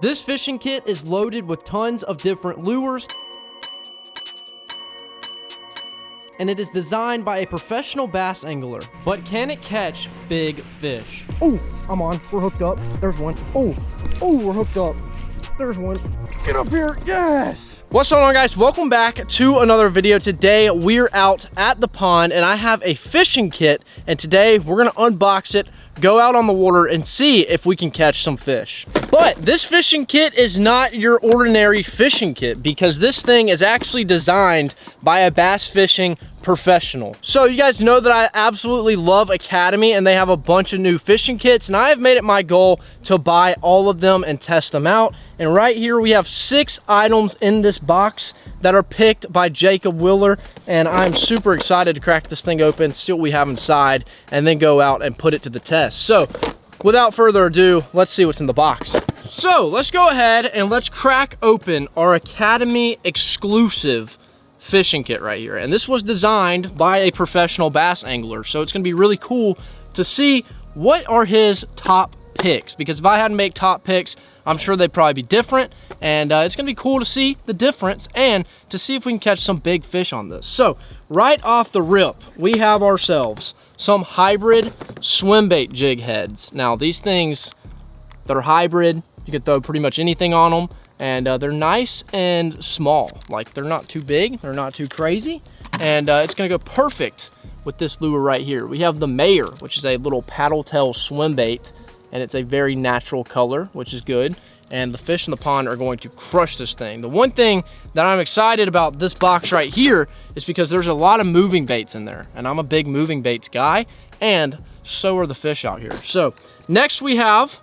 This fishing kit is loaded with tons of different lures, and it is designed by a professional bass angler. But can it catch big fish? Oh, I'm on. We're hooked up. There's one. Oh, we're hooked up. There's one. Get up here. Yes. What's going on, guys? Welcome back to another video. Today we're out at the pond and I have a fishing kit, and today we're gonna unbox it, go out on the water and see if we can catch some fish. But this fishing kit is not your ordinary fishing kit, because this thing is actually designed by a bass fishing professional. So you guys know that I absolutely love Academy, and they have a bunch of new fishing kits, and I have made it my goal to buy all of them and test them out. And right here we have 6 items in this box that are picked by Jacob Willer, and I'm super excited to crack this thing open, see what we have inside, and then go out and put it to the test. So without further ado, let's see what's in the box. So let's go ahead and let's crack open our Academy exclusive fishing kit right here. And this was designed by a professional bass angler, so it's gonna be really cool to see what are his top picks, because if I had to make top picks, I'm sure they'd probably be different, and it's gonna be cool to see the difference and to see if we can catch some big fish on this. So right off the rip, we have ourselves some hybrid Swimbait jig heads. Now these things that are hybrid, you can throw pretty much anything on them, and they're nice and small. Like, they're not too big, they're not too crazy, and it's gonna go perfect with this lure right here. We have the Mayor, which is a little paddle tail swim bait, and it's a very natural color, which is good. And the fish in the pond are going to crush this thing. The one thing that I'm excited about this box right here is because there's a lot of moving baits in there, and I'm a big moving baits guy, and so are the fish out here. So next we have,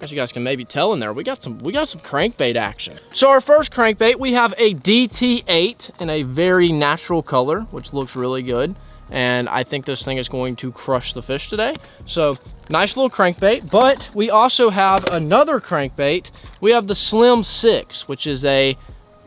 as you guys can maybe tell in there, we got some crankbait action. So our first crankbait, we have a DT8 in a very natural color, which looks really good. And I think this thing is going to crush the fish today. So nice little crankbait. But we also have another crankbait. We have the Slim 6, which is a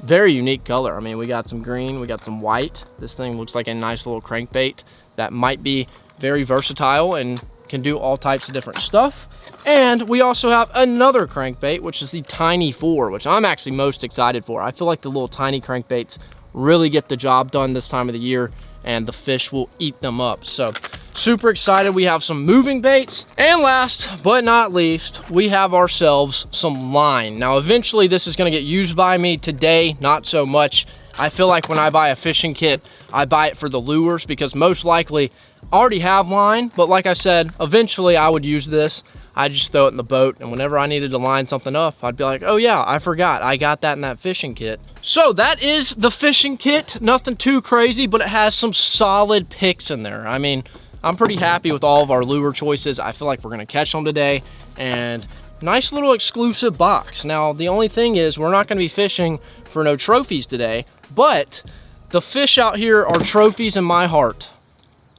very unique color. I mean, we got some green, we got some white. This thing looks like a nice little crankbait that might be very versatile and can do all types of different stuff. And we also have another crankbait, which is the Tiny 4, which I'm actually most excited for. I feel like the little tiny crankbaits really get the job done this time of the year, and the fish will eat them up. So super excited. We have some moving baits, and last but not least, we have ourselves some line. Now eventually this is going to get used by me. Today, not so much. I feel like when I buy a fishing kit, I buy it for the lures, because most likely I already have line, but like I said, eventually I would use this. I just throw it in the boat, and whenever I needed to line something up, I'd be like, oh yeah, I forgot, I got that in that fishing kit. So that is the fishing kit. Nothing too crazy, but it has some solid picks in there. I mean, I'm pretty happy with all of our lure choices. I feel like we're gonna catch them today, and nice little exclusive box. Now, the only thing is we're not gonna be fishing for no trophies today, but the fish out here are trophies in my heart.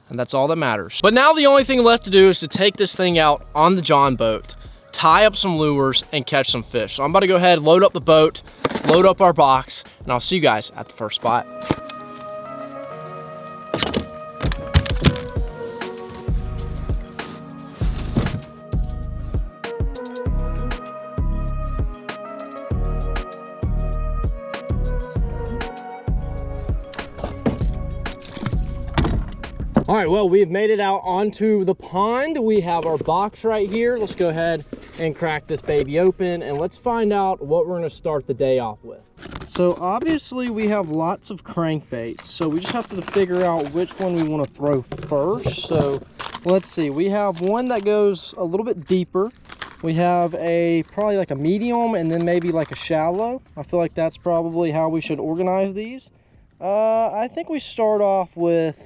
And that's all that matters. But now the only thing left to do is to take this thing out on the John boat, tie up some lures, and catch some fish. So I'm about to go ahead, load up the boat, load up our box, and I'll see you guys at the first spot. All right, well, we've made it out onto the pond. We have our box right here. Let's go ahead and crack this baby open, and let's find out what we're gonna start the day off with. So obviously we have lots of crankbaits, so we just have to figure out which one we wanna throw first. So let's see, we have one that goes a little bit deeper. We have probably like a medium, and then maybe like a shallow. I feel like that's probably how we should organize these. I think we start off with,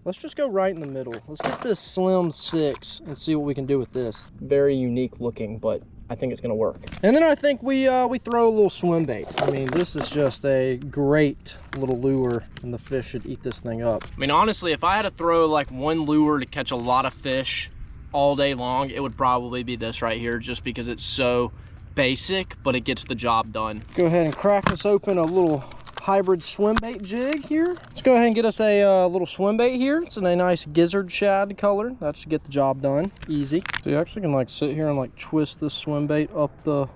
let's just go right in the middle. Let's get this Slim 6 and see what we can do with this. Very unique looking, but I think it's gonna work. And then I think we throw a little swim bait. I mean, this is just a great little lure, and the fish should eat this thing up. I mean, honestly, if I had to throw like one lure to catch a lot of fish all day long, it would probably be this right here, just because it's so basic, but it gets the job done. Go ahead and crack this open, a little hybrid swim bait jig here. Let's go ahead and get us a little swim bait here. It's in a nice gizzard shad color. That should get the job done easy. So you actually can like sit here and like twist this swim bait up the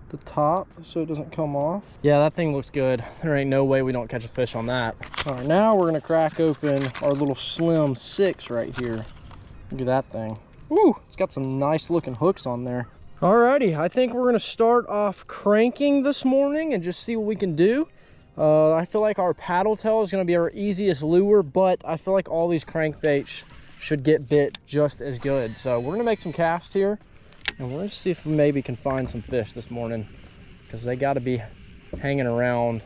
the top so it doesn't come off. Yeah, that thing looks good. There ain't no way we don't catch a fish on that. All right, now we're gonna crack open our little slim 6 right here. Look at that thing. Woo, it's got some nice looking hooks on there. Alrighty, I think we're gonna start off cranking this morning and just see what we can do. I feel like our paddle tail is gonna be our easiest lure, but I feel like all these crankbaits should get bit just as good. So we're gonna make some casts here and we're gonna see if we maybe can find some fish this morning, because they gotta be hanging around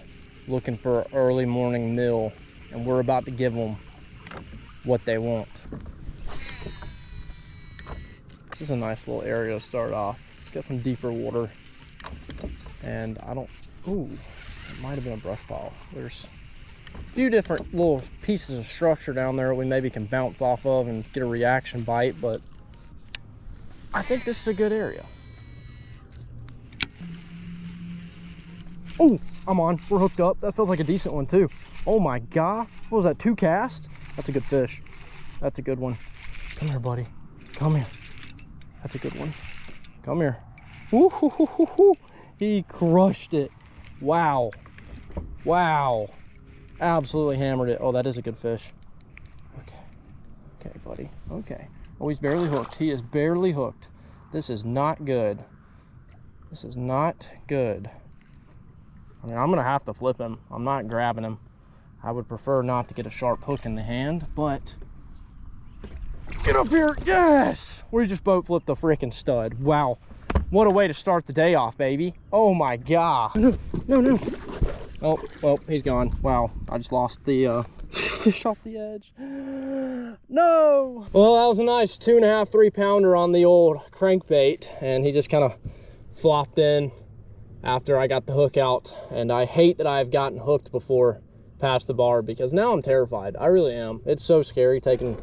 looking for an early morning meal, and we're about to give them what they want. This is a nice little area to start off. It's got some deeper water, and ooh, it might have been a brush pile. There's a few different little pieces of structure down there we maybe can bounce off of and get a reaction bite, but I think this is a good area. Oh, I'm on. We're hooked up. That feels like a decent one too. Oh my God. What was that, 2 casts? That's a good fish. That's a good one. Come here, buddy. Come here. That's a good one. Come here. Woo hoo hoo hoo hoo. He crushed it. Wow. Wow. Absolutely hammered it. Oh, that is a good fish. Okay. Okay, buddy. Okay. Oh, he's barely hooked. He is barely hooked. This is not good. This is not good. I mean, I'm going to have to flip him. I'm not grabbing him. I would prefer not to get a sharp hook in the hand, but... Get up here. Yes! We just boat flipped the freaking stud. Wow. What a way to start the day off, baby. Oh my God. No, no, no. Oh, well, he's gone. Wow. I just lost the fish off the edge. No! Well, that was a nice 2.5, 3 pounder on the old crankbait, and he just kind of flopped in after I got the hook out. And I hate that I've gotten hooked before past the bar, because now I'm terrified. I really am. It's so scary taking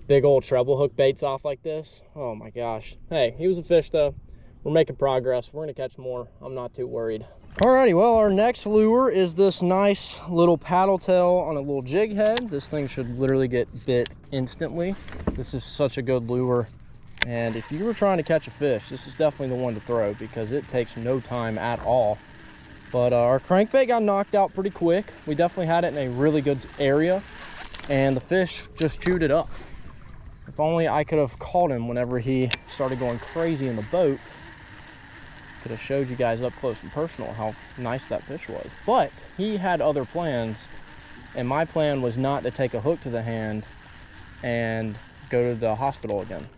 big old treble hook baits off like this. Oh my gosh. Hey, he was a fish though. We're making progress. We're gonna catch more. I'm not too worried. Alrighty, well, our next lure is this nice little paddle tail on a little jig head. This thing should literally get bit instantly. This is such a good lure, and if you were trying to catch a fish, this is definitely the one to throw, because it takes no time at all. But our crankbait got knocked out pretty quick. We definitely had it in a really good area, and the fish just chewed it up. If only I could have caught him whenever he started going crazy in the boat. Could have showed you guys up close and personal how nice that fish was. But he had other plans, and my plan was not to take a hook to the hand and go to the hospital again.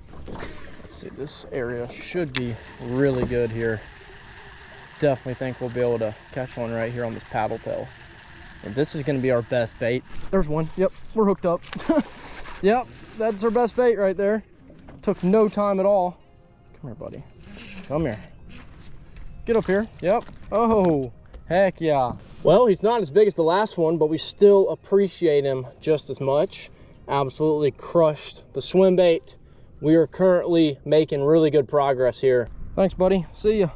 Let's see, this area should be really good here. Definitely think we'll be able to catch one right here on this paddle tail. And this is going to be our best bait. There's one. Yep, we're hooked up. Yep, that's our best bait right there. Took no time at all. Come here, buddy. Come here. Get up here. Yep. Oh, heck yeah. Well, he's not as big as the last one, but we still appreciate him just as much. Absolutely crushed the swim bait. We are currently making really good progress here. Thanks, buddy. See ya.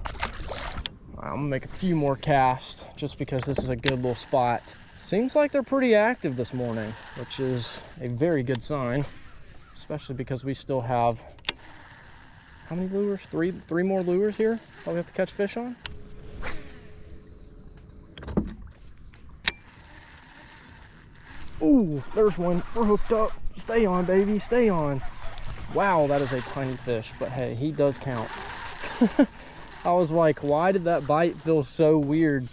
I'm gonna make a few more casts just because this is a good little spot. Seems like they're pretty active this morning, which is a very good sign, especially because we still have, how many lures? Three more lures here that we have to catch fish on. Ooh, there's one. We're hooked up. Stay on, baby. Stay on. Wow, that is a tiny fish, but hey, he does count. I was like, why did that bite feel so weird?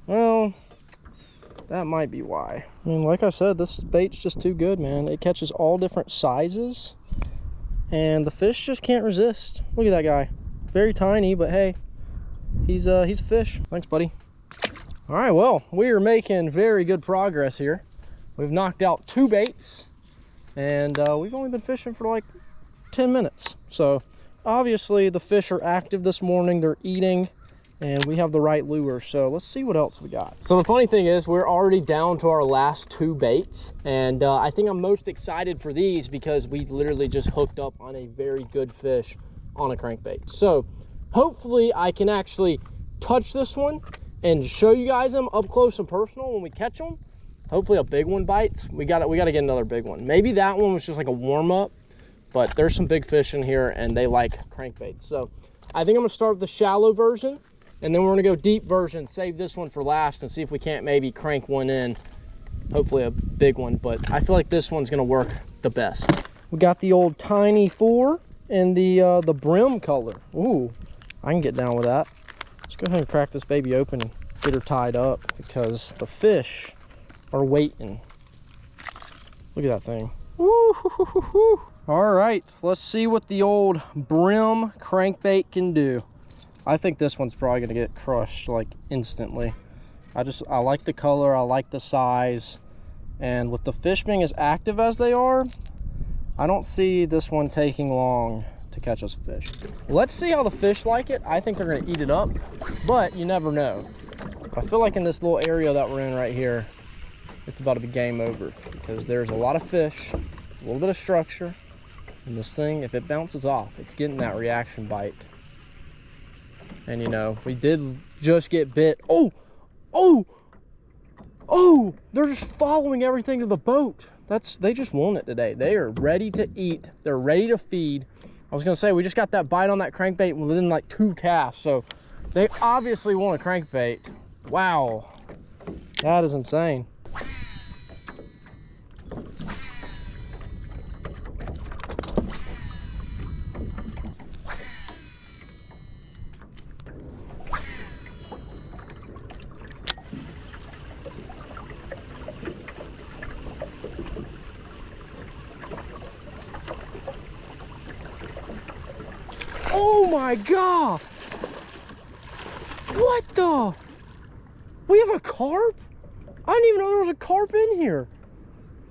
Well, that might be why. I mean, like I said, this bait's just too good, man. It catches all different sizes, and the fish just can't resist. Look at that guy. Very tiny, but hey, he's a fish. Thanks, buddy. All right, well, we are making very good progress here. We've knocked out 2 baits, and we've only been fishing for like 10 minutes. So obviously the fish are active this morning. They're eating, and we have the right lure. So let's see what else we got. So the funny thing is, we're already down to our last 2 baits, and I think I'm most excited for these because we literally just hooked up on a very good fish on a crankbait. So hopefully I can actually touch this one and show you guys them up close and personal when we catch them. Hopefully a big one bites. We gotta get another big one. Maybe that one was just like a warm-up, but there's some big fish in here and they like crankbaits. So I think I'm gonna start with the shallow version, And then we're gonna go deep version, save this one for last, and see if we can't maybe crank one in. Hopefully a big one, but I feel like this one's gonna work the best. We got the old Tiny 4 and the brim color. Ooh, I can get down with that. Let's go ahead and crack this baby open and get her tied up because the fish are waiting. Look at that thing. Woo-hoo-hoo-hoo-hoo. All right, let's see what the old brim crankbait can do. I think this one's probably gonna get crushed like instantly. I like the color, I like the size, and with the fish being as active as they are, I don't see this one taking long to catch us a fish. Let's see how the fish like it. I think they're gonna eat it up, but you never know. I feel like in this little area that we're in right here, it's about to be game over because there's a lot of fish, a little bit of structure, and this thing, if it bounces off, it's getting that reaction bite. And you know, we did just get bit. Oh, they're just following everything to the boat. They just want it today. They are ready to eat. They're ready to feed. I was gonna say, we just got that bite on that crankbait within like 2 casts. So they obviously want a crankbait. Wow, that is insane. Oh my God! What the? We have a carp? I didn't even know there was a carp in here.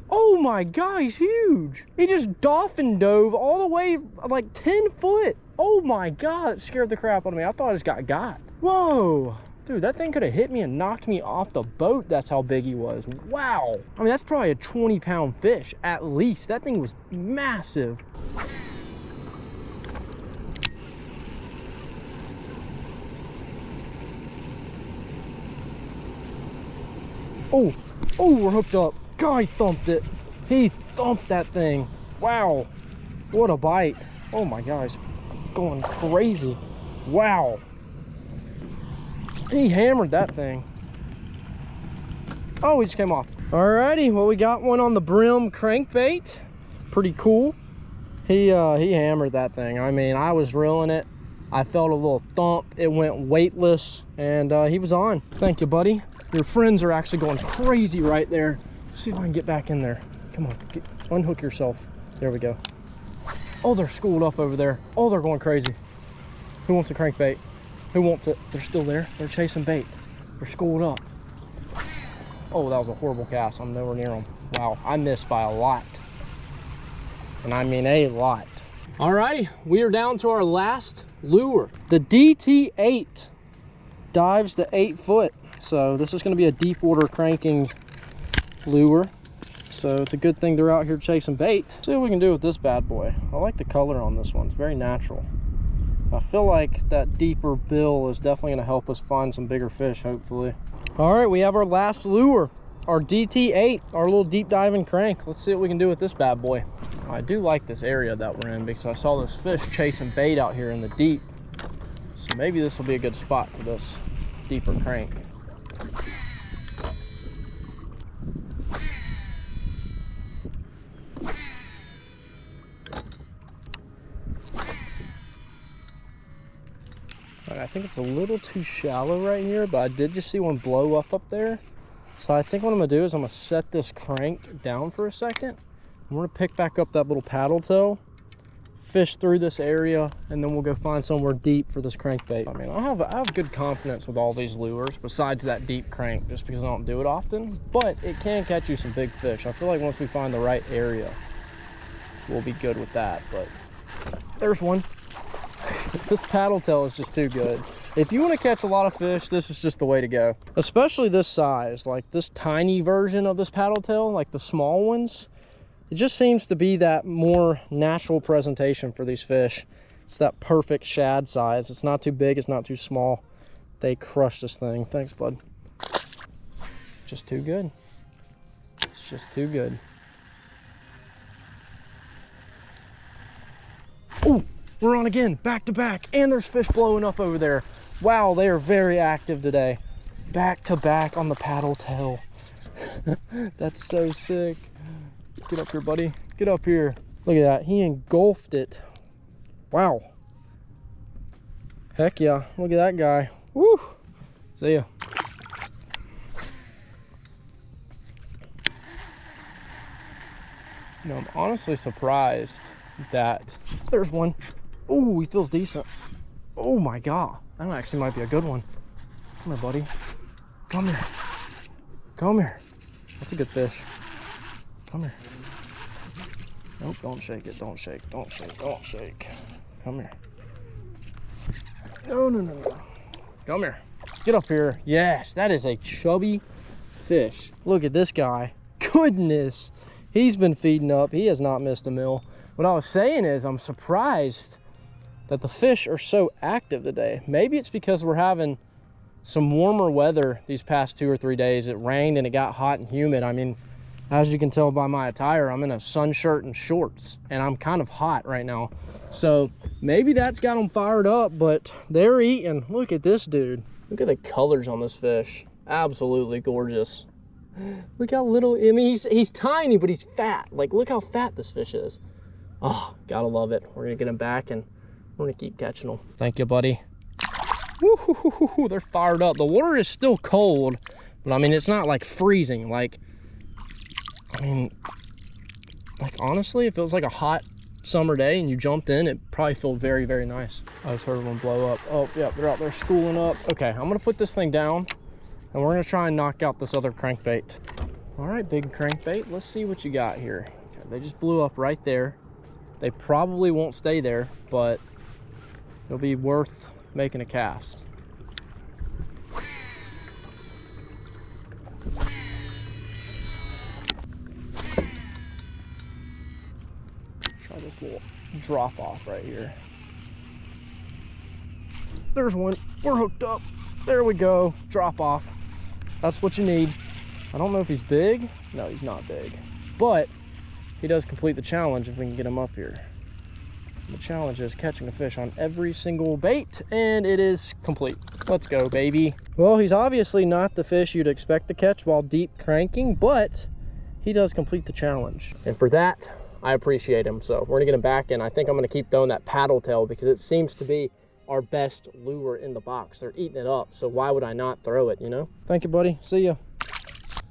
Oh my God, he's huge. He just dolphin dove all the way like 10 foot. Oh my God, it scared the crap out of me. I thought I just got. Whoa. Dude, that thing could have hit me and knocked me off the boat. That's how big he was. Wow. I mean, that's probably a 20-pound fish at least. That thing was massive. Oh, we're hooked up. God, he thumped it. He thumped that thing. Wow, what a bite. Oh my gosh, going crazy. Wow. He hammered that thing. Oh, he just came off. Alrighty, well, we got one on the brim crankbait. Pretty cool. He hammered that thing. I mean, I was reeling it. I felt a little thump. It went weightless, and he was on. Thank you, buddy. Your friends are actually going crazy right there. Let's see if I can get back in there. Come on, unhook yourself. There we go. Oh, they're schooled up over there. Oh, they're going crazy. Who wants a crankbait? Who wants it? They're still there. They're chasing bait. They're schooled up. Oh, that was a horrible cast. I'm nowhere near them. Wow, I missed by a lot. And I mean a lot. Alrighty, we are down to our last lure. The DT8 dives to 8 foot. So this is going to be a deep water cranking lure. So it's a good thing they're out here chasing bait. Let's see what we can do with this bad boy. I like the color on this one. It's very natural. I feel like that deeper bill is definitely going to help us find some bigger fish, hopefully. All right, we have our last lure, our DT8, our little deep diving crank. Let's see what we can do with this bad boy. I do like this area that we're in because I saw those fish chasing bait out here in the deep. So maybe this will be a good spot for this deeper crank. I think it's a little too shallow right here, but I did just see one blow up there. So I think what I'm gonna do is I'm gonna set this crank down for a second. I'm gonna pick back up that little paddle tail, fish through this area, and then we'll go find somewhere deep for this crankbait. I mean, I have good confidence with all these lures besides that deep crank, just because I don't do it often, but it can catch you some big fish. I feel like once we find the right area, we'll be good with that. But there's one. This paddle tail is just too good. If you want to catch a lot of fish, this is just the way to go. Especially this size, like this tiny version of this paddle tail, like the small ones. It just seems to be that more natural presentation for these fish. It's that perfect shad size. It's not too big, it's not too small. They crush this thing. Thanks, bud. Just too good. It's just too good. Oh, we're on again, back to back, and there's fish blowing up over there. Wow, they are very active today. Back to back on the paddle tail. That's so sick. Get up here, buddy. Get up here. Look at that. He engulfed it. Wow. Heck yeah. Look at that guy. Woo. See ya. You know, I'm honestly surprised that there's one. Oh, he feels decent. Oh my God. That actually might be a good one. Come here, buddy. Come here. Come here. That's a good fish. Come here. Nope, don't shake it. Don't shake. Don't shake. Don't shake. Come here. No, no, no, no. Come here. Get up here. Yes, that is a chubby fish. Look at this guy. Goodness. He's been feeding up. He has not missed a meal. What I was saying is I'm surprised that the fish are so active today. Maybe it's because we're having some warmer weather these past 2 or 3 days. It rained and it got hot and humid. I mean, as you can tell by my attire, I'm in a sun shirt and shorts, and I'm kind of hot right now. So maybe that's got them fired up, but they're eating. Look at this dude. Look at the colors on this fish. Absolutely gorgeous. Look how little, I mean, he's tiny, but he's fat. Like, look how fat this fish is. Oh, gotta love it. We're gonna get him back and we're gonna keep catching them. Thank you, buddy. Woo-hoo-hoo-hoo, they're fired up. The water is still cold, but I mean, it's not like freezing. Like, I mean, like honestly, if it was like a hot summer day and you jumped in, it probably felt very, very nice. I just heard one blow up. Oh, yeah, they're out there schooling up. Okay, I'm gonna put this thing down and we're gonna try and knock out this other crankbait. All right, big crankbait, let's see what you got here. Okay, they just blew up right there. They probably won't stay there, but it'll be worth making a cast. Try this little drop off right here. There's one. We're hooked up. There we go. Drop off. That's what you need. I don't know if he's big. No, he's not big, but he does complete the challenge if we can get him up here. The challenge is catching a fish on every single bait, and it is complete. Let's go, baby. Well, he's obviously not the fish you'd expect to catch while deep cranking, but he does complete the challenge. And for that, I appreciate him. So we're gonna get him back, and I think I'm gonna keep throwing that paddle tail because it seems to be our best lure in the box. They're eating it up, so why would I not throw it, you know? Thank you, buddy. See ya.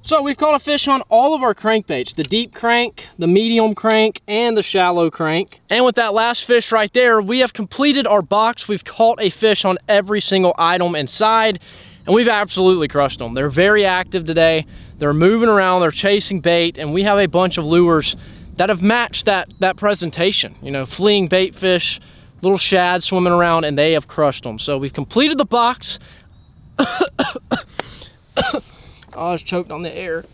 So we've caught a fish on all of our crankbaits, the deep crank, the medium crank, and the shallow crank. And with that last fish right there, we have completed our box. We've caught a fish on every single item inside, and we've absolutely crushed them. They're very active today. They're moving around, they're chasing bait, and we have a bunch of lures that have matched that presentation. You know, fleeing bait fish, little shad swimming around, and they have crushed them. So we've completed the box. I was choked on the air.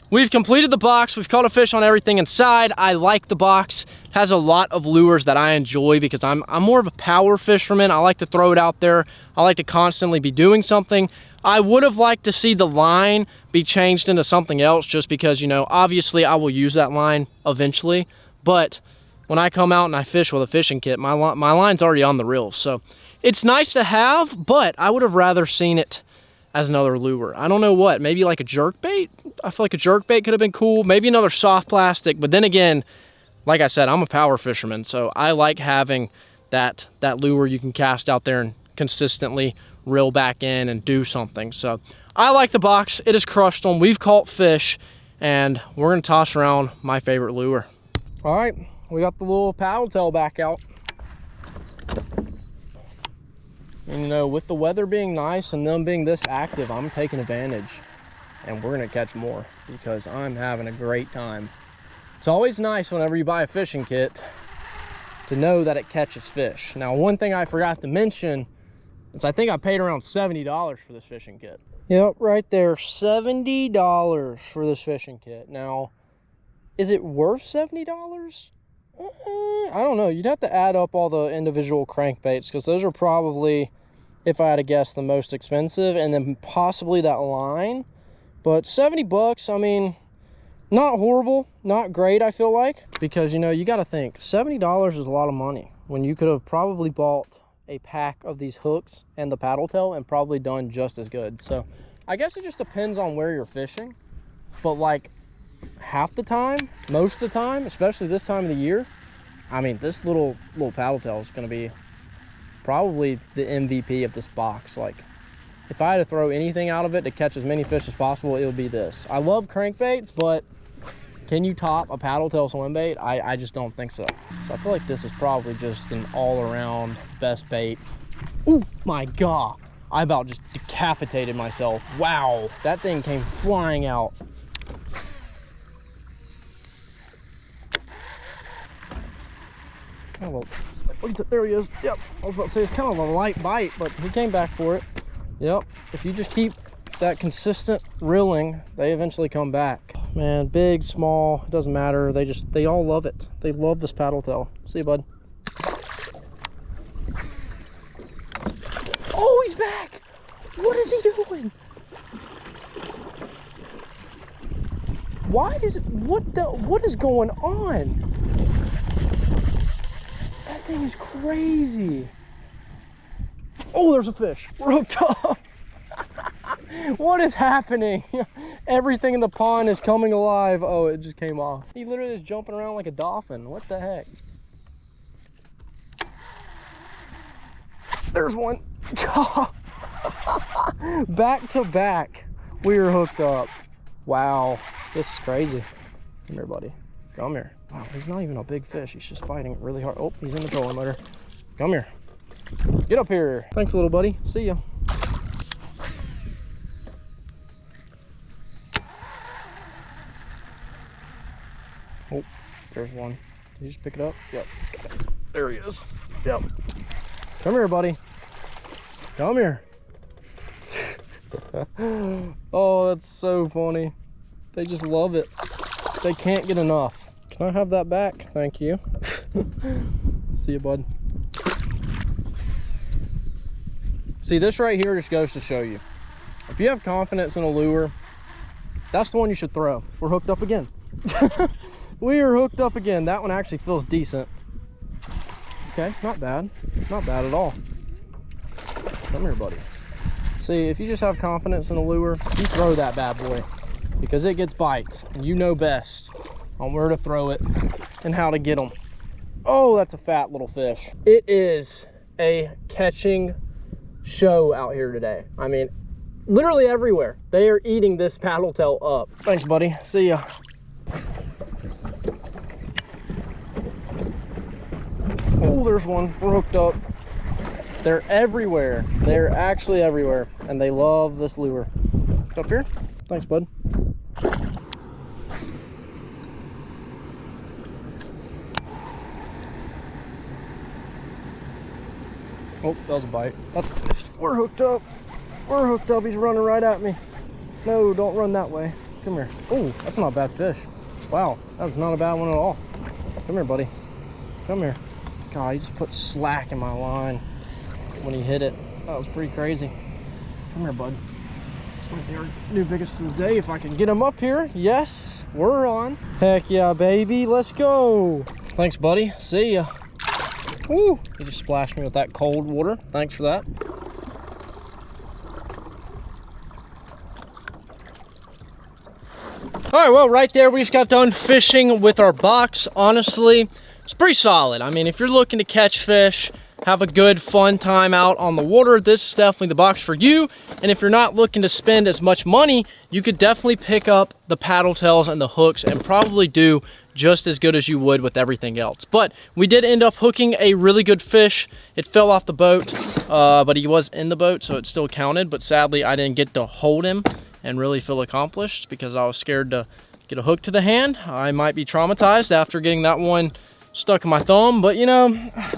We've completed the box. We've caught a fish on everything inside. I like the box. It has a lot of lures that I enjoy because I'm more of a power fisherman. I like to throw it out there. I like to constantly be doing something. I would have liked to see the line be changed into something else just because, you know, obviously I will use that line eventually. But when I come out and I fish with a fishing kit, my line's already on the reel. So it's nice to have, but I would have rather seen it as another lure. I don't know what, maybe like a jerk bait. I feel like a jerk bait could have been cool. Maybe another soft plastic, but then again, like I said, I'm a power fisherman, so I like having that lure you can cast out there and consistently reel back in and do something. So I like the box. It has crushed them. We've caught fish, and we're gonna toss around my favorite lure. All right, we got the little paddle tail back out. And, you know, with the weather being nice and them being this active, I'm taking advantage, and we're gonna catch more because I'm having a great time. It's always nice whenever you buy a fishing kit to know that it catches fish. Now, one thing I forgot to mention is I think I paid around $70 for this fishing kit. Yep, right there, $70 for this fishing kit. Now, is it worth $70? I don't know. You'd have to add up all the individual crankbaits because those are probably, if I had to guess, the most expensive, and then possibly that line. But 70 bucks, I mean, not horrible, not great, I feel like, because, you know, you got to think $70 is a lot of money when you could have probably bought a pack of these hooks and the paddle tail and probably done just as good. So I guess it just depends on where you're fishing, but like half the time, most of the time, especially this time of the year, I mean, this little paddle tail is going to be probably the MVP of this box. Like, if I had to throw anything out of it to catch as many fish as possible, it would be this. I love crankbaits, but can you top a paddle tail swim bait? I just don't think so. So I feel like this is probably just an all-around best bait. Oh my God, I about just decapitated myself. Wow, that thing came flying out. Kind of a, there he is. Yep, I was about to say it's kind of a light bite, but he came back for it. Yep, if you just keep that consistent reeling, they eventually come back. Man, big, small, it doesn't matter. They all love it. They love this paddle tail. See you, bud. Oh, he's back. What is he doing? Why is it, what is going on? That thing is crazy. Oh, there's a fish. We're hooked up. What is happening? Everything in the pond is coming alive. Oh, it just came off. He literally is jumping around like a dolphin. What the heck? There's one. Back to back, we are hooked up. Wow, this is crazy. Come here, buddy. Come here. Wow, he's not even a big fish. He's just fighting really hard. Oh, he's in the trolling motor. Come here. Get up here. Thanks, little buddy. See ya. Oh, there's one. Did you just pick it up? Yep, he's got it. There he is. Yep. Come here, buddy. Come here. Oh, that's so funny. They just love it. They can't get enough. Can I have that back? Thank you. See you, bud. See, this right here just goes to show you. If you have confidence in a lure, that's the one you should throw. We're hooked up again. We are hooked up again. That one actually feels decent. Okay, not bad. Not bad at all. Come here, buddy. See, if you just have confidence in a lure, you throw that bad boy because it gets bites and you know best on where to throw it and how to get them. Oh, that's a fat little fish. It is a catching show out here today. I mean, literally everywhere. They are eating this paddle tail up. Thanks, buddy. See ya. Oh, there's one. We're hooked up. They're everywhere. They're actually everywhere, and they love this lure. Up here. Thanks, bud. Oh, that was a bite. That's a fish. We're hooked up. We're hooked up. He's running right at me. No, don't run that way. Come here. Oh, that's not a bad fish. Wow, that's not a bad one at all. Come here, buddy. Come here. God, he just put slack in my line when he hit it. That was pretty crazy. Come here, bud. This might be our new biggest of the day if I can get him up here. Yes, we're on. Heck yeah, baby. Let's go. Thanks, buddy. See ya. Woo. He just splashed me with that cold water. Thanks for that. All right, well, right there, we just got done fishing with our box. Honestly, it's pretty solid. I mean, if you're looking to catch fish, have a good fun time out on the water, this is definitely the box for you. And if you're not looking to spend as much money, you could definitely pick up the paddle tails and the hooks and probably do just as good as you would with everything else. But we did end up hooking a really good fish. It fell off the boat, but he was in the boat, so it still counted. But sadly, I didn't get to hold him and really feel accomplished because I was scared to get a hook to the hand. I might be traumatized after getting that one stuck in my thumb, but you know,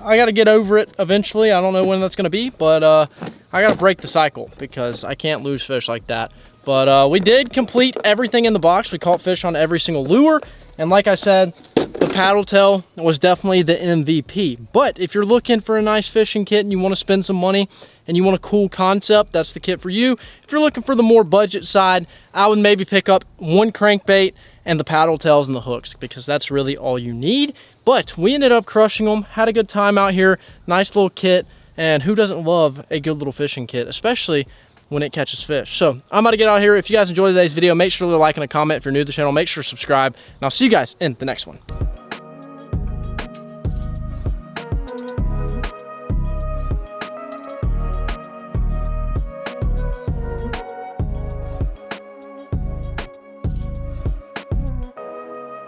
I got to get over it eventually. I don't know when that's going to be, but I got to break the cycle because I can't lose fish like that. But we did complete everything in the box. We caught fish on every single lure, and like I said, the paddle tail was definitely the MVP. But if you're looking for a nice fishing kit and you want to spend some money and you want a cool concept, that's the kit for you. If you're looking for the more budget side, I would maybe pick up one crankbait and the paddle tails and the hooks because that's really all you need. But we ended up crushing them, had a good time out here, nice little kit, And who doesn't love a good little fishing kit, especially when it catches fish? So I'm about to get out of here. If you guys enjoyed today's video, make sure to leave a like and a comment. If you're new to the channel, make sure to subscribe, and I'll see you guys in the next one.